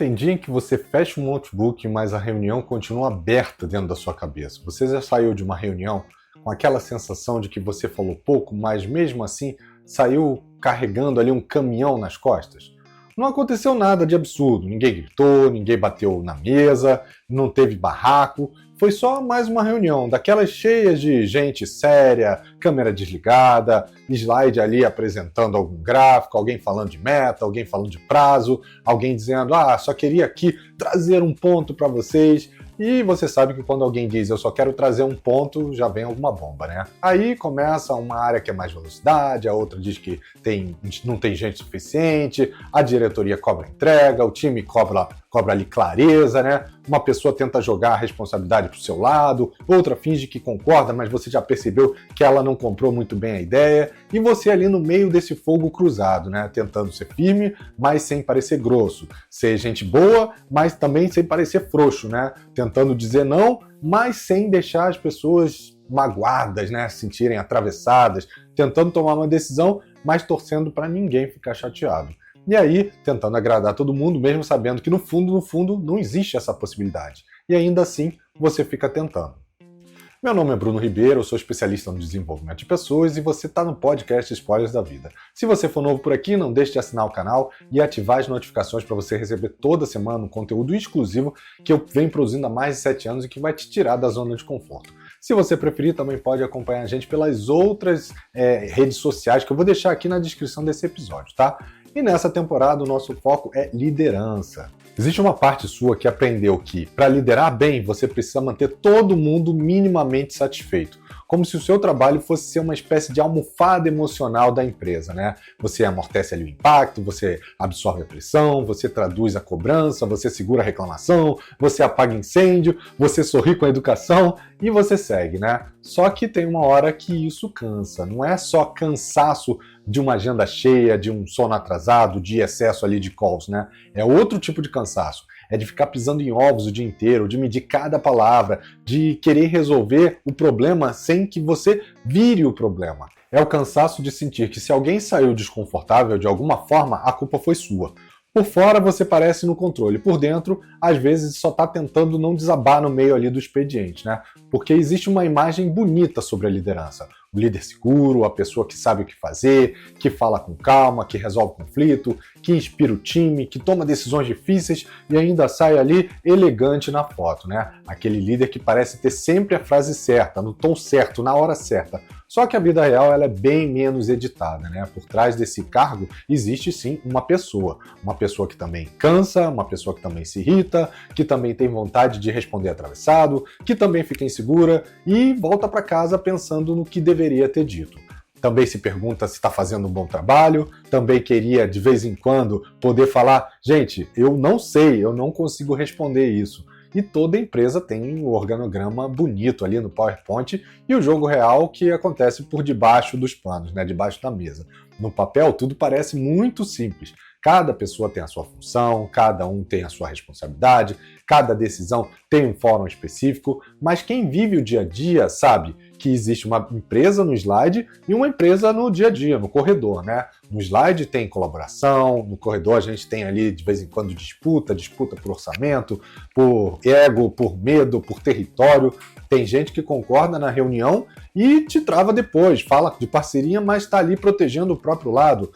Tem dia em que você fecha o notebook, mas a reunião continua aberta dentro da sua cabeça. Você já saiu de uma reunião com aquela sensação de que você falou pouco, mas mesmo assim saiu carregando ali um caminhão nas costas? Não aconteceu nada de absurdo, ninguém gritou, ninguém bateu na mesa, não teve barraco. Foi só mais uma reunião, daquelas cheias de gente séria, câmera desligada, slide ali apresentando algum gráfico, alguém falando de meta, alguém falando de prazo, alguém dizendo, só queria aqui trazer um ponto para vocês. E você sabe que quando alguém diz, eu só quero trazer um ponto, já vem alguma bomba, né? Aí começa uma área que é mais velocidade, a outra diz que não tem gente suficiente, a diretoria cobra entrega, o time cobra ali clareza, né? Uma pessoa tenta jogar a responsabilidade pro seu lado, outra finge que concorda, mas você já percebeu que ela não comprou muito bem a ideia, e você ali no meio desse fogo cruzado, né? Tentando ser firme, mas sem parecer grosso, ser gente boa, mas também sem parecer frouxo, né? Tentando dizer não, mas sem deixar as pessoas magoadas, né? Se sentirem atravessadas, tentando tomar uma decisão, mas torcendo para ninguém ficar chateado. E aí, tentando agradar todo mundo, mesmo sabendo que no fundo, não existe essa possibilidade. E ainda assim, você fica tentando. Meu nome é Bruno Ribeiro, eu sou especialista no desenvolvimento de pessoas e você está no podcast Spoilers da Vida. Se você for novo por aqui, não deixe de assinar o canal e ativar as notificações para você receber toda semana um conteúdo exclusivo que eu venho produzindo há mais de 7 anos e que vai te tirar da zona de conforto. Se você preferir, também pode acompanhar a gente pelas outras redes sociais que eu vou deixar aqui na descrição desse episódio, tá? E nessa temporada o nosso foco é liderança. Existe uma parte sua que aprendeu que, para liderar bem, você precisa manter todo mundo minimamente satisfeito. Como se o seu trabalho fosse ser uma espécie de almofada emocional da empresa, né? Você amortece ali o impacto, você absorve a pressão, você traduz a cobrança, você segura a reclamação, você apaga incêndio, você sorri com a educação e você segue, né? Só que tem uma hora que isso cansa. Não é só cansaço de uma agenda cheia, de um sono atrasado, de excesso ali de calls, né? É outro tipo de cansaço. É de ficar pisando em ovos o dia inteiro, de medir cada palavra, de querer resolver o problema sem que você vire o problema. É o cansaço de sentir que se alguém saiu desconfortável de alguma forma, a culpa foi sua. Por fora você parece no controle, por dentro, às vezes só está tentando não desabar no meio ali do expediente, né? Porque existe uma imagem bonita sobre a liderança. O líder seguro, a pessoa que sabe o que fazer, que fala com calma, que resolve conflito, que inspira o time, que toma decisões difíceis e ainda sai ali elegante na foto, né? Aquele líder que parece ter sempre a frase certa, no tom certo, na hora certa. Só que a vida real ela é bem menos editada, né? Por trás desse cargo existe sim uma pessoa que também cansa, uma pessoa que também se irrita, que também tem vontade de responder atravessado, que também fica insegura e volta para casa pensando no que deveria ter dito. Também se pergunta se está fazendo um bom trabalho, também queria de vez em quando poder falar, gente, eu não sei, eu não consigo responder isso. E toda empresa tem um organograma bonito ali no PowerPoint e o jogo real que acontece por debaixo dos panos, né, debaixo da mesa. No papel, tudo parece muito simples. Cada pessoa tem a sua função, cada um tem a sua responsabilidade, cada decisão tem um fórum específico, mas quem vive o dia a dia sabe que existe uma empresa no slide e uma empresa no dia a dia, no corredor, né? No slide tem colaboração, no corredor a gente tem ali de vez em quando disputa por orçamento, por ego, por medo, por território. Tem gente que concorda na reunião e te trava depois, fala de parceria, mas está ali protegendo o próprio lado,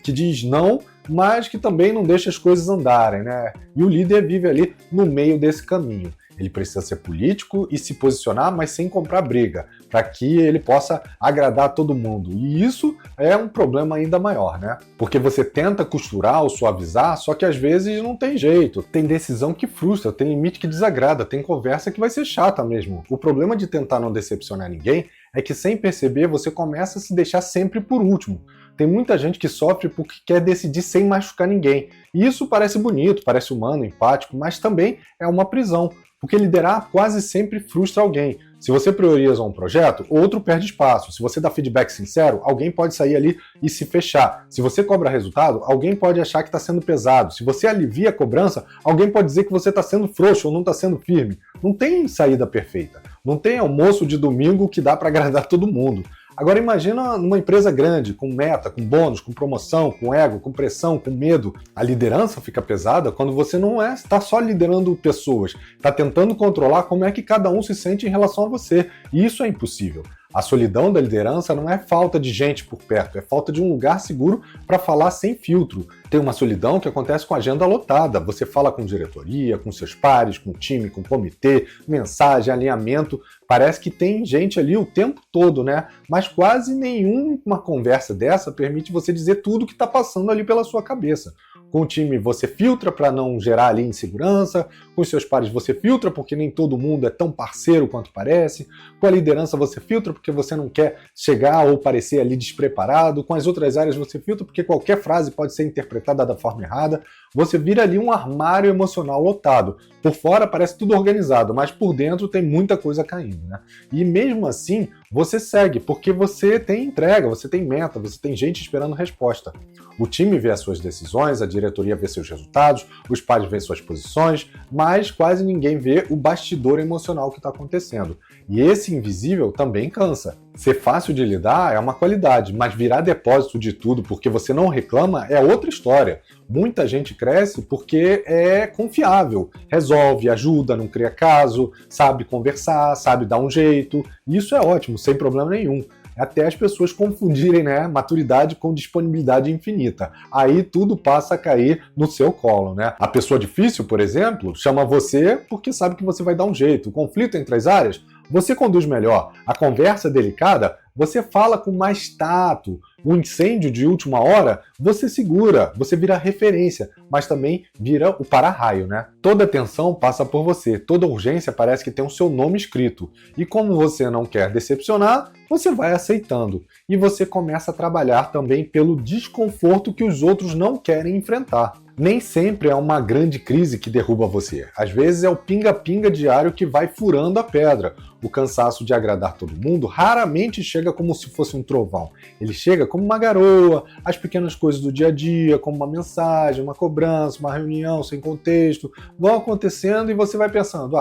que diz não, mas que também não deixa as coisas andarem, né? E o líder vive ali no meio desse caminho. Ele precisa ser político e se posicionar, mas sem comprar briga, para que ele possa agradar todo mundo. E isso é um problema ainda maior, né? Porque você tenta costurar ou suavizar, só que às vezes não tem jeito. Tem decisão que frustra, tem limite que desagrada, tem conversa que vai ser chata mesmo. O problema de tentar não decepcionar ninguém é que sem perceber você começa a se deixar sempre por último. Tem muita gente que sofre porque quer decidir sem machucar ninguém. E isso parece bonito, parece humano, empático, mas também é uma prisão. Porque liderar quase sempre frustra alguém. Se você prioriza um projeto, outro perde espaço. Se você dá feedback sincero, alguém pode sair ali e se fechar. Se você cobra resultado, alguém pode achar que está sendo pesado. Se você alivia a cobrança, alguém pode dizer que você está sendo frouxo ou não está sendo firme. Não tem saída perfeita. Não tem almoço de domingo que dá para agradar todo mundo. Agora imagina numa empresa grande, com meta, com bônus, com promoção, com ego, com pressão, com medo. A liderança fica pesada quando você não está só liderando pessoas, está tentando controlar como é que cada um se sente em relação a você. E isso é impossível. A solidão da liderança não é falta de gente por perto, é falta de um lugar seguro para falar sem filtro. Tem uma solidão que acontece com a agenda lotada. Você fala com diretoria, com seus pares, com o time, com o comitê, mensagem, alinhamento. Parece que tem gente ali o tempo todo, né? Mas quase nenhuma conversa dessa permite você dizer tudo que está passando ali pela sua cabeça. Com o time você filtra para não gerar ali insegurança, com os seus pares você filtra porque nem todo mundo é tão parceiro quanto parece, com a liderança você filtra porque você não quer chegar ou parecer ali despreparado, com as outras áreas você filtra porque qualquer frase pode ser interpretada da forma errada, você vira ali um armário emocional lotado. Por fora parece tudo organizado, mas por dentro tem muita coisa caindo, né? E mesmo assim, você segue, porque você tem entrega, você tem meta, você tem gente esperando resposta. O time vê as suas decisões, a diretoria vê seus resultados, os pares vê suas posições, mas quase ninguém vê o bastidor emocional que está acontecendo. E esse invisível também cansa. Ser fácil de lidar é uma qualidade, mas virar depósito de tudo porque você não reclama é outra história. Muita gente cresce porque é confiável, resolve, ajuda, não cria caso, sabe conversar, sabe dar um jeito. Isso é ótimo, sem problema nenhum. Até as pessoas confundirem, né, maturidade com disponibilidade infinita. Aí tudo passa a cair no seu colo, né? A pessoa difícil, por exemplo, chama você porque sabe que você vai dar um jeito. O conflito entre as áreas, você conduz melhor. A conversa delicada, você fala com mais tato. O incêndio de última hora, você segura, você vira referência, mas também vira o para-raio, né? Toda tensão passa por você, toda urgência parece que tem o seu nome escrito. E como você não quer decepcionar, você vai aceitando. E você começa a trabalhar também pelo desconforto que os outros não querem enfrentar. Nem sempre é uma grande crise que derruba você. Às vezes é o pinga-pinga diário que vai furando a pedra. O cansaço de agradar todo mundo raramente chega como se fosse um trovão. Ele chega como uma garoa, as pequenas coisas do dia a dia, como uma mensagem, uma cobrança, uma reunião sem contexto, vão acontecendo e você vai pensando,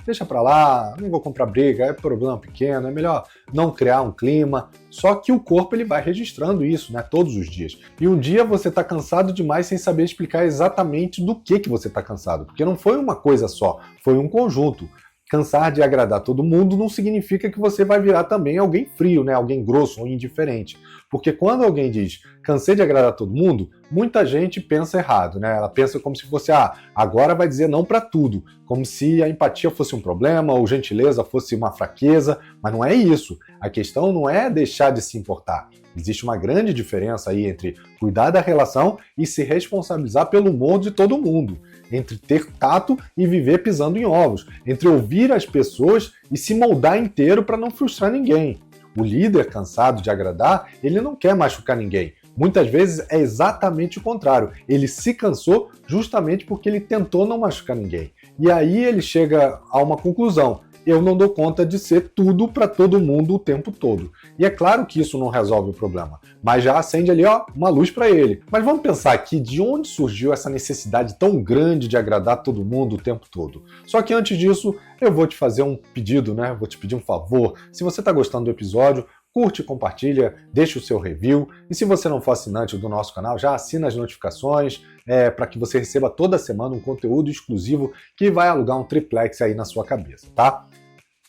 deixa pra lá, não vou comprar briga, é problema pequeno, é melhor não criar um clima. Só que o corpo ele vai registrando isso, né, todos os dias. E um dia você tá cansado demais sem saber explicar exatamente do que você tá cansado, porque não foi uma coisa só, foi um conjunto. Cansar de agradar todo mundo não significa que você vai virar também alguém frio, né? Alguém grosso ou indiferente. Porque quando alguém diz cansei de agradar todo mundo, muita gente pensa errado, né? Ela pensa como se fosse, agora vai dizer não para tudo. Como se a empatia fosse um problema ou gentileza fosse uma fraqueza. Mas não é isso. A questão não é deixar de se importar. Existe uma grande diferença aí entre cuidar da relação e se responsabilizar pelo humor de todo mundo. Entre ter tato e viver pisando em ovos. Entre ouvir as pessoas e se moldar inteiro para não frustrar ninguém. O líder cansado de agradar, ele não quer machucar ninguém. Muitas vezes é exatamente o contrário. Ele se cansou justamente porque ele tentou não machucar ninguém. E aí ele chega a uma conclusão. Eu não dou conta de ser tudo para todo mundo o tempo todo. E é claro que isso não resolve o problema, mas já acende ali uma luz para ele. Mas vamos pensar aqui de onde surgiu essa necessidade tão grande de agradar todo mundo o tempo todo. Só que antes disso, eu vou te fazer um pedido, né? Vou te pedir um favor. Se você está gostando do episódio, curte, compartilha, deixa o seu review. E se você não for assinante do nosso canal, já assina as notificações para que você receba toda semana um conteúdo exclusivo que vai alugar um triplex aí na sua cabeça, tá?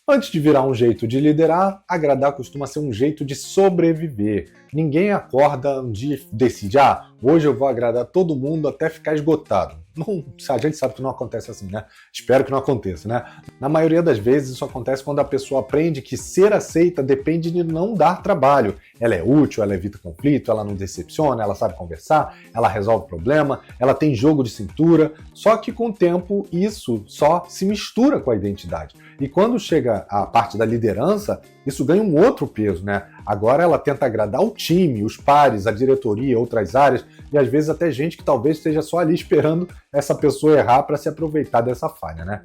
Antes de virar um jeito de liderar, agradar costuma ser um jeito de sobreviver. Ninguém acorda um dia e decide, hoje eu vou agradar todo mundo até ficar esgotado. Não, a gente sabe que não acontece assim, né? Espero que não aconteça, né? Na maioria das vezes isso acontece quando a pessoa aprende que ser aceita depende de não dar trabalho. Ela é útil, ela evita conflito, ela não decepciona, ela sabe conversar, ela resolve problema, ela tem jogo de cintura. Só que com o tempo isso só se mistura com a identidade. E quando chega a parte da liderança, isso ganha um outro peso, né? Agora ela tenta agradar o time, os pares, a diretoria, outras áreas, e às vezes até gente que talvez esteja só ali esperando essa pessoa errar para se aproveitar dessa falha, né?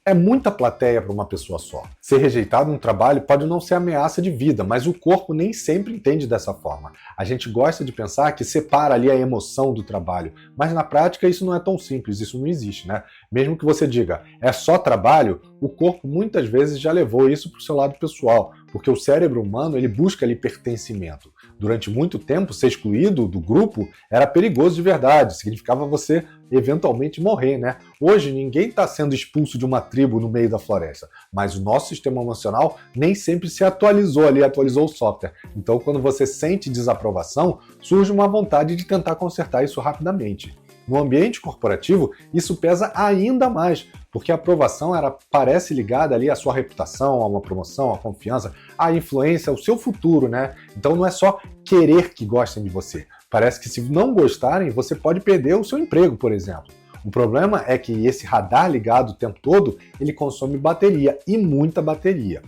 É muita plateia para uma pessoa só. Ser rejeitado no trabalho pode não ser ameaça de vida, mas o corpo nem sempre entende dessa forma. A gente gosta de pensar que separa ali a emoção do trabalho, mas na prática isso não é tão simples, isso não existe, né? Mesmo que você diga, é só trabalho, o corpo muitas vezes já levou isso para o seu lado pessoal, porque o cérebro humano ele busca ali pertencimento. Durante muito tempo, ser excluído do grupo era perigoso de verdade, significava você eventualmente morrer, né? Hoje ninguém está sendo expulso de uma tribo no meio da floresta, mas o nosso sistema emocional nem sempre se atualizou ali, atualizou o software. Então, quando você sente desaprovação, surge uma vontade de tentar consertar isso rapidamente. No ambiente corporativo, isso pesa ainda mais, porque a aprovação parece ligada ali à sua reputação, a uma promoção, à confiança, à influência, ao seu futuro, né? Então não é só querer que gostem de você. Parece que se não gostarem, você pode perder o seu emprego, por exemplo. O problema é que esse radar ligado o tempo todo, ele consome bateria, e muita bateria.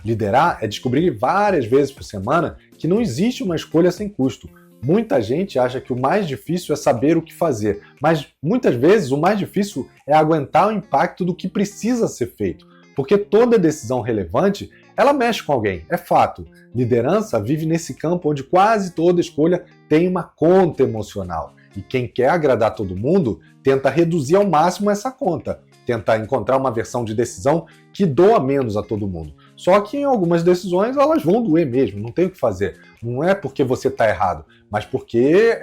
Liderar é descobrir várias vezes por semana que não existe uma escolha sem custo. Muita gente acha que o mais difícil é saber o que fazer, mas muitas vezes o mais difícil é aguentar o impacto do que precisa ser feito, porque toda decisão relevante, ela mexe com alguém, é fato. Liderança vive nesse campo onde quase toda escolha tem uma conta emocional, e quem quer agradar todo mundo tenta reduzir ao máximo essa conta, tenta encontrar uma versão de decisão que doa menos a todo mundo. Só que em algumas decisões elas vão doer mesmo, não tem o que fazer. Não é porque você está errado, mas porque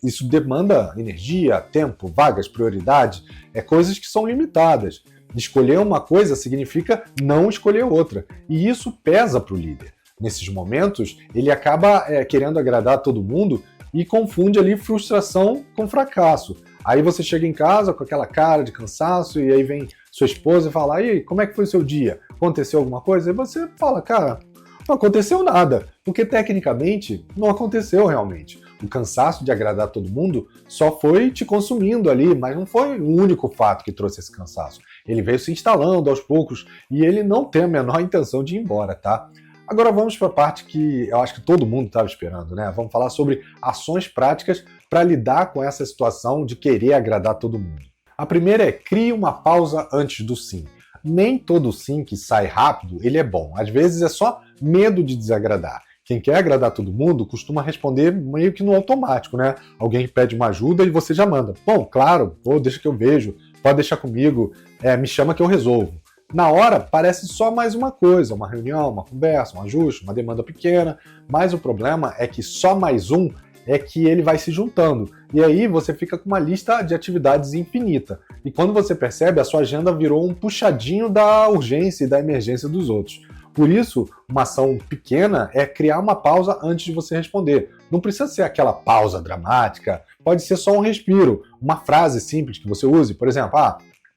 isso demanda energia, tempo, vagas, prioridade, coisas que são limitadas. Escolher uma coisa significa não escolher outra, e isso pesa para o líder. Nesses momentos, ele acaba querendo agradar todo mundo e confunde ali frustração com fracasso. Aí você chega em casa com aquela cara de cansaço e aí vem sua esposa e fala, aí, como é que foi o seu dia? Aconteceu alguma coisa? E você fala, cara, não aconteceu nada, porque tecnicamente não aconteceu realmente. O cansaço de agradar todo mundo só foi te consumindo ali, mas não foi o único fato que trouxe esse cansaço. Ele veio se instalando aos poucos e ele não tem a menor intenção de ir embora, tá? Agora vamos para a parte que eu acho que todo mundo estava esperando, né? Vamos falar sobre ações práticas para lidar com essa situação de querer agradar todo mundo. A primeira é crie uma pausa antes do sim. Nem todo sim que sai rápido, ele é bom. Às vezes é só medo de desagradar. Quem quer agradar todo mundo costuma responder meio que no automático, né? Alguém pede uma ajuda e você já manda. Bom, claro, deixa que eu vejo, pode deixar comigo, me chama que eu resolvo. Na hora, parece só mais uma coisa, uma reunião, uma conversa, um ajuste, uma demanda pequena, mas o problema é que só mais um é que ele vai se juntando. E aí você fica com uma lista de atividades infinita. E quando você percebe, a sua agenda virou um puxadinho da urgência e da emergência dos outros. Por isso, uma ação pequena é criar uma pausa antes de você responder. Não precisa ser aquela pausa dramática, pode ser só um respiro, uma frase simples que você use, por exemplo,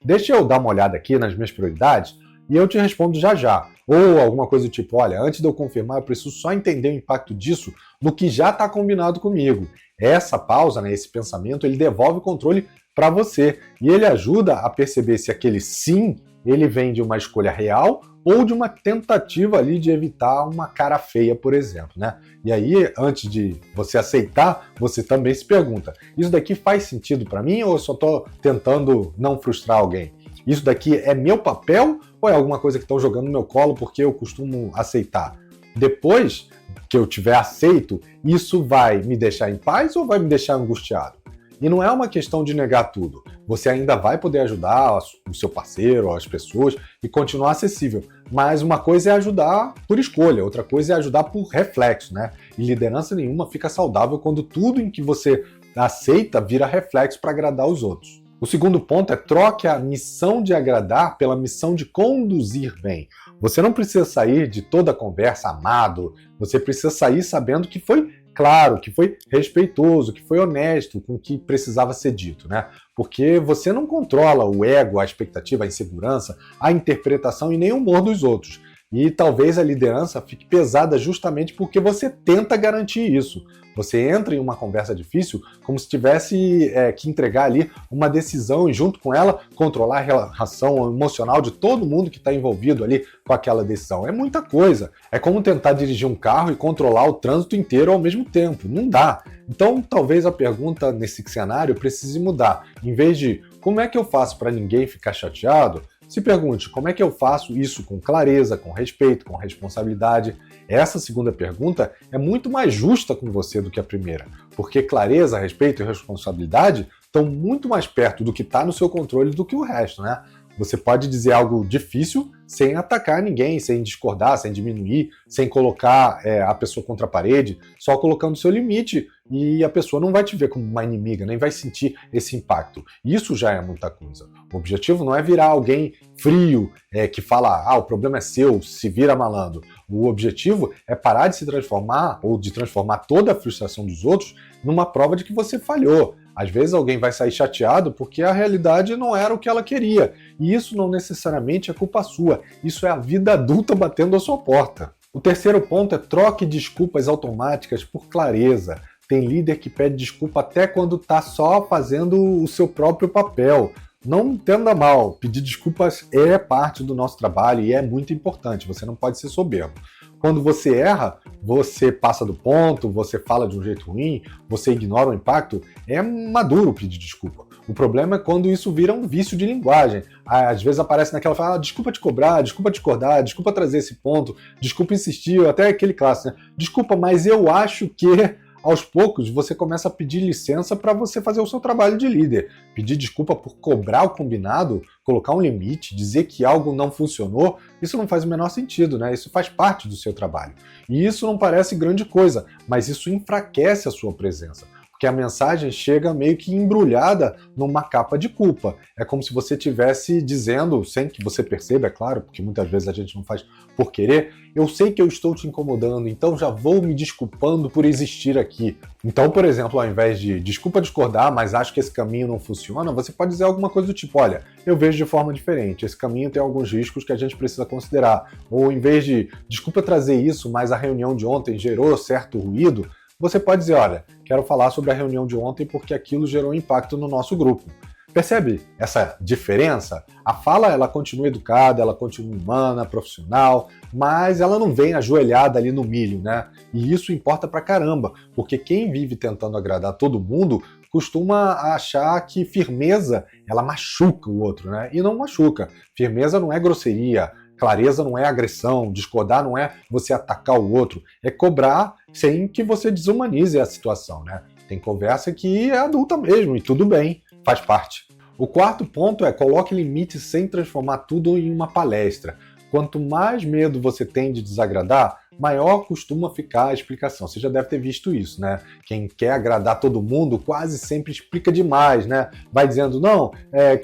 deixa eu dar uma olhada aqui nas minhas prioridades e eu te respondo já já. Ou alguma coisa do tipo, olha, antes de eu confirmar, eu preciso só entender o impacto disso no que já está combinado comigo. Essa pausa, né, esse pensamento, ele devolve o controle para você e ele ajuda a perceber se aquele sim, ele vem de uma escolha real ou de uma tentativa ali de evitar uma cara feia, por exemplo, né? E aí, antes de você aceitar, você também se pergunta, isso daqui faz sentido para mim ou eu só estou tentando não frustrar alguém? Isso daqui é meu papel ou é alguma coisa que estão jogando no meu colo porque eu costumo aceitar? Depois que eu tiver aceito, isso vai me deixar em paz ou vai me deixar angustiado? E não é uma questão de negar tudo. Você ainda vai poder ajudar o seu parceiro, as pessoas e continuar acessível. Mas uma coisa é ajudar por escolha, outra coisa é ajudar por reflexo, né? E liderança nenhuma fica saudável quando tudo em que você aceita vira reflexo para agradar os outros. O segundo ponto é troque a missão de agradar pela missão de conduzir bem. Você não precisa sair de toda a conversa amado, você precisa sair sabendo que foi claro, que foi respeitoso, que foi honesto com o que precisava ser dito, né? Porque você não controla o ego, a expectativa, a insegurança, a interpretação e nem o humor dos outros. E talvez a liderança fique pesada justamente porque você tenta garantir isso. Você entra em uma conversa difícil como se tivesse que entregar ali uma decisão e junto com ela controlar a relação emocional de todo mundo que está envolvido ali com aquela decisão. É muita coisa. É como tentar dirigir um carro e controlar o trânsito inteiro ao mesmo tempo. Não dá. Então talvez a pergunta nesse cenário precise mudar. Em vez de como é que eu faço para ninguém ficar chateado, Se pergunte, como é que eu faço isso com clareza, com respeito, com responsabilidade? Essa segunda pergunta é muito mais justa com você do que a primeira, porque clareza, respeito e responsabilidade estão muito mais perto do que está no seu controle do que o resto, né? Você pode dizer algo difícil sem atacar ninguém, sem discordar, sem diminuir, sem colocar a pessoa contra a parede, só colocando o seu limite, e a pessoa não vai te ver como uma inimiga, nem vai sentir esse impacto. Isso já é muita coisa. O objetivo não é virar alguém frio, que fala, o problema é seu, se vira malandro. O objetivo é parar de se transformar, ou de transformar toda a frustração dos outros, numa prova de que você falhou. Às vezes alguém vai sair chateado porque a realidade não era o que ela queria. E isso não necessariamente é culpa sua. Isso é a vida adulta batendo à sua porta. O terceiro ponto é troque desculpas automáticas por clareza. Tem líder que pede desculpa até quando está só fazendo o seu próprio papel. Não entenda mal, pedir desculpas é parte do nosso trabalho e é muito importante, você não pode ser soberbo. Quando você erra, você passa do ponto, você fala de um jeito ruim, você ignora o impacto, é maduro pedir desculpa. O problema é quando isso vira um vício de linguagem. Às vezes aparece naquela fala, desculpa te cobrar, desculpa discordar, desculpa trazer esse ponto, desculpa insistir, até aquele clássico, né? Desculpa, mas eu acho que... Aos poucos, você começa a pedir licença para você fazer o seu trabalho de líder. Pedir desculpa por cobrar o combinado, colocar um limite, dizer que algo não funcionou, isso não faz o menor sentido, né? Isso faz parte do seu trabalho. E isso não parece grande coisa, mas isso enfraquece a sua presença. Porque a mensagem chega meio que embrulhada numa capa de culpa. É como se você estivesse dizendo, sem que você perceba, é claro, porque muitas vezes a gente não faz por querer, eu sei que eu estou te incomodando, então já vou me desculpando por existir aqui. Então, por exemplo, ao invés de desculpa discordar, mas acho que esse caminho não funciona, você pode dizer alguma coisa do tipo, olha, eu vejo de forma diferente, esse caminho tem alguns riscos que a gente precisa considerar. Ou em vez de desculpa trazer isso, mas a reunião de ontem gerou certo ruído, você pode dizer, olha, quero falar sobre a reunião de ontem porque aquilo gerou impacto no nosso grupo. Percebe essa diferença? A fala, ela continua educada, ela continua humana, profissional, mas ela não vem ajoelhada ali no milho, né? E isso importa pra caramba, porque quem vive tentando agradar todo mundo costuma achar que firmeza, ela machuca o outro, né? E não machuca. Firmeza não é grosseria, clareza não é agressão, discordar não é você atacar o outro, é cobrar sem que você desumanize a situação, né? Tem conversa que é adulta mesmo e tudo bem, faz parte. O quarto ponto é coloque limites sem transformar tudo em uma palestra. Quanto mais medo você tem de desagradar, maior costuma ficar a explicação. Você já deve ter visto isso, né? Quem quer agradar todo mundo quase sempre explica demais, né? Vai dizendo, não,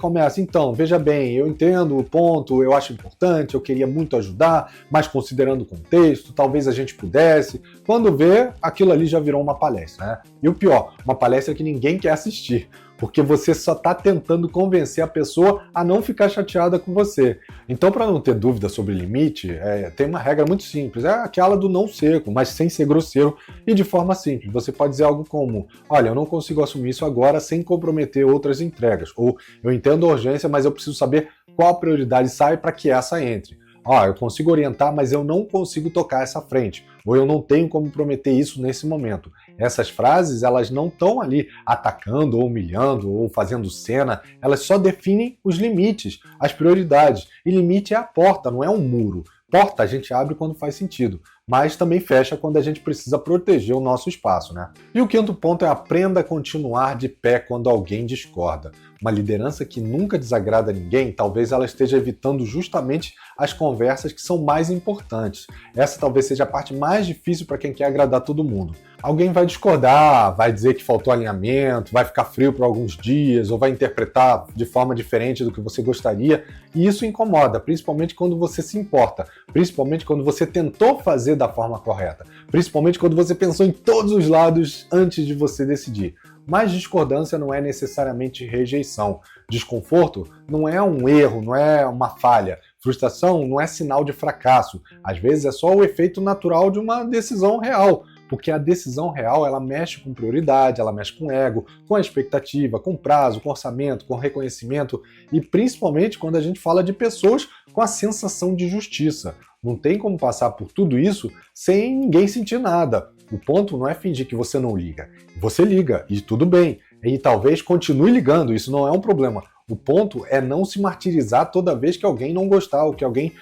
começa, então, veja bem, eu entendo o ponto, eu acho importante, eu queria muito ajudar, mas considerando o contexto, talvez a gente pudesse. Quando vê, aquilo ali já virou uma palestra, né? E o pior, uma palestra que ninguém quer assistir, porque você só está tentando convencer a pessoa a não ficar chateada com você. Então, para não ter dúvida sobre limite, tem uma regra muito simples, é aquela do não seco, mas sem ser grosseiro e de forma simples. Você pode dizer algo como, olha, eu não consigo assumir isso agora sem comprometer outras entregas, ou eu entendo a urgência, mas eu preciso saber qual prioridade sai para que essa entre. Eu consigo orientar, mas eu não consigo tocar essa frente, ou eu não tenho como prometer isso nesse momento. Essas frases, elas não estão ali atacando, ou humilhando, ou fazendo cena, elas só definem os limites, as prioridades. E limite é a porta, não é um muro. Porta a gente abre quando faz sentido, mas também fecha quando a gente precisa proteger o nosso espaço, né? E o quinto ponto é aprenda a continuar de pé quando alguém discorda. Uma liderança que nunca desagrada ninguém, talvez ela esteja evitando justamente as conversas que são mais importantes. Essa talvez seja a parte mais difícil para quem quer agradar todo mundo. Alguém vai discordar, vai dizer que faltou alinhamento, vai ficar frio por alguns dias, ou vai interpretar de forma diferente do que você gostaria, e isso incomoda, principalmente quando você se importa, principalmente quando você tentou fazer da forma correta, principalmente quando você pensou em todos os lados antes de você decidir. Mas discordância não é necessariamente rejeição. Desconforto não é um erro, não é uma falha. Frustração não é sinal de fracasso. Às vezes é só o efeito natural de uma decisão real. Porque a decisão real, ela mexe com prioridade, ela mexe com ego, com a expectativa, com prazo, com orçamento, com reconhecimento e principalmente quando a gente fala de pessoas com a sensação de justiça. Não tem como passar por tudo isso sem ninguém sentir nada. O ponto não é fingir que você não liga. Você liga, e tudo bem. E talvez continue ligando, isso não é um problema. O ponto é não se martirizar toda vez que alguém não gostar ou que alguém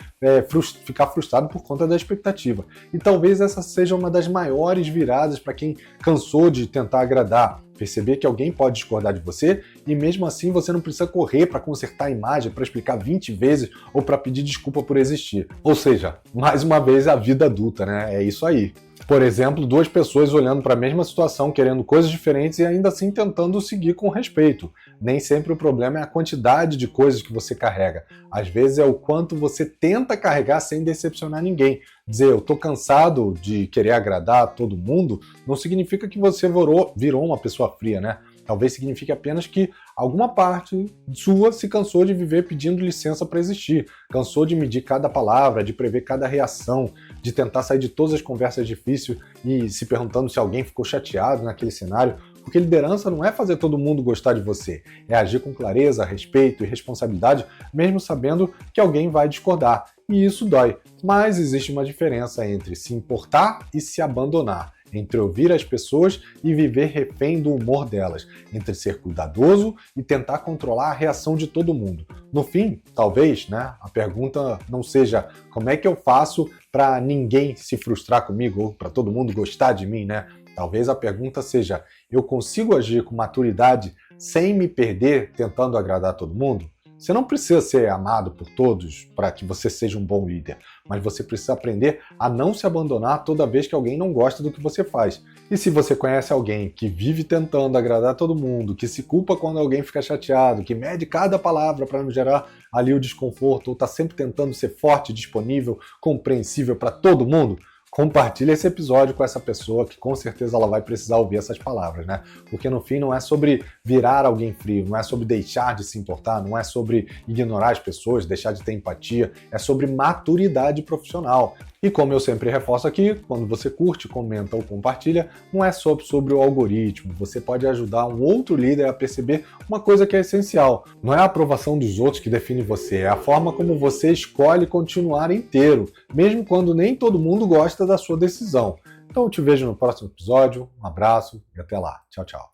ficar frustrado por conta da expectativa. E talvez essa seja uma das maiores viradas para quem cansou de tentar agradar. Perceber que alguém pode discordar de você e mesmo assim você não precisa correr para consertar a imagem, para explicar 20 vezes ou para pedir desculpa por existir. Ou seja, mais uma vez a vida adulta, né? É isso aí. Por exemplo, duas pessoas olhando para a mesma situação, querendo coisas diferentes e ainda assim tentando seguir com respeito. Nem sempre o problema é a quantidade de coisas que você carrega. Às vezes é o quanto você tenta carregar sem decepcionar ninguém. Dizer, eu tô cansado de querer agradar a todo mundo, não significa que você virou uma pessoa fria, né? Talvez signifique apenas que alguma parte sua se cansou de viver pedindo licença para existir, cansou de medir cada palavra, de prever cada reação, de tentar sair de todas as conversas difíceis e se perguntando se alguém ficou chateado naquele cenário, porque liderança não é fazer todo mundo gostar de você, é agir com clareza, respeito e responsabilidade, mesmo sabendo que alguém vai discordar. E isso dói, mas existe uma diferença entre se importar e se abandonar, entre ouvir as pessoas e viver refém do humor delas, entre ser cuidadoso e tentar controlar a reação de todo mundo. No fim, talvez, né, a pergunta não seja como é que eu faço para ninguém se frustrar comigo ou para todo mundo gostar de mim, né? Talvez a pergunta seja, eu consigo agir com maturidade sem me perder tentando agradar todo mundo? Você não precisa ser amado por todos para que você seja um bom líder, mas você precisa aprender a não se abandonar toda vez que alguém não gosta do que você faz. E se você conhece alguém que vive tentando agradar todo mundo, que se culpa quando alguém fica chateado, que mede cada palavra para não gerar ali o desconforto, ou está sempre tentando ser forte, disponível, compreensível para todo mundo, compartilha esse episódio com essa pessoa que com certeza ela vai precisar ouvir essas palavras, né? Porque no fim não é sobre virar alguém frio, não é sobre deixar de se importar, não é sobre ignorar as pessoas, deixar de ter empatia, é sobre maturidade profissional. E como eu sempre reforço aqui, quando você curte, comenta ou compartilha, não é só sobre o algoritmo, você pode ajudar um outro líder a perceber uma coisa que é essencial. Não é a aprovação dos outros que define você, é a forma como você escolhe continuar inteiro, mesmo quando nem todo mundo gosta da sua decisão. Então eu te vejo no próximo episódio, um abraço e até lá. Tchau, tchau.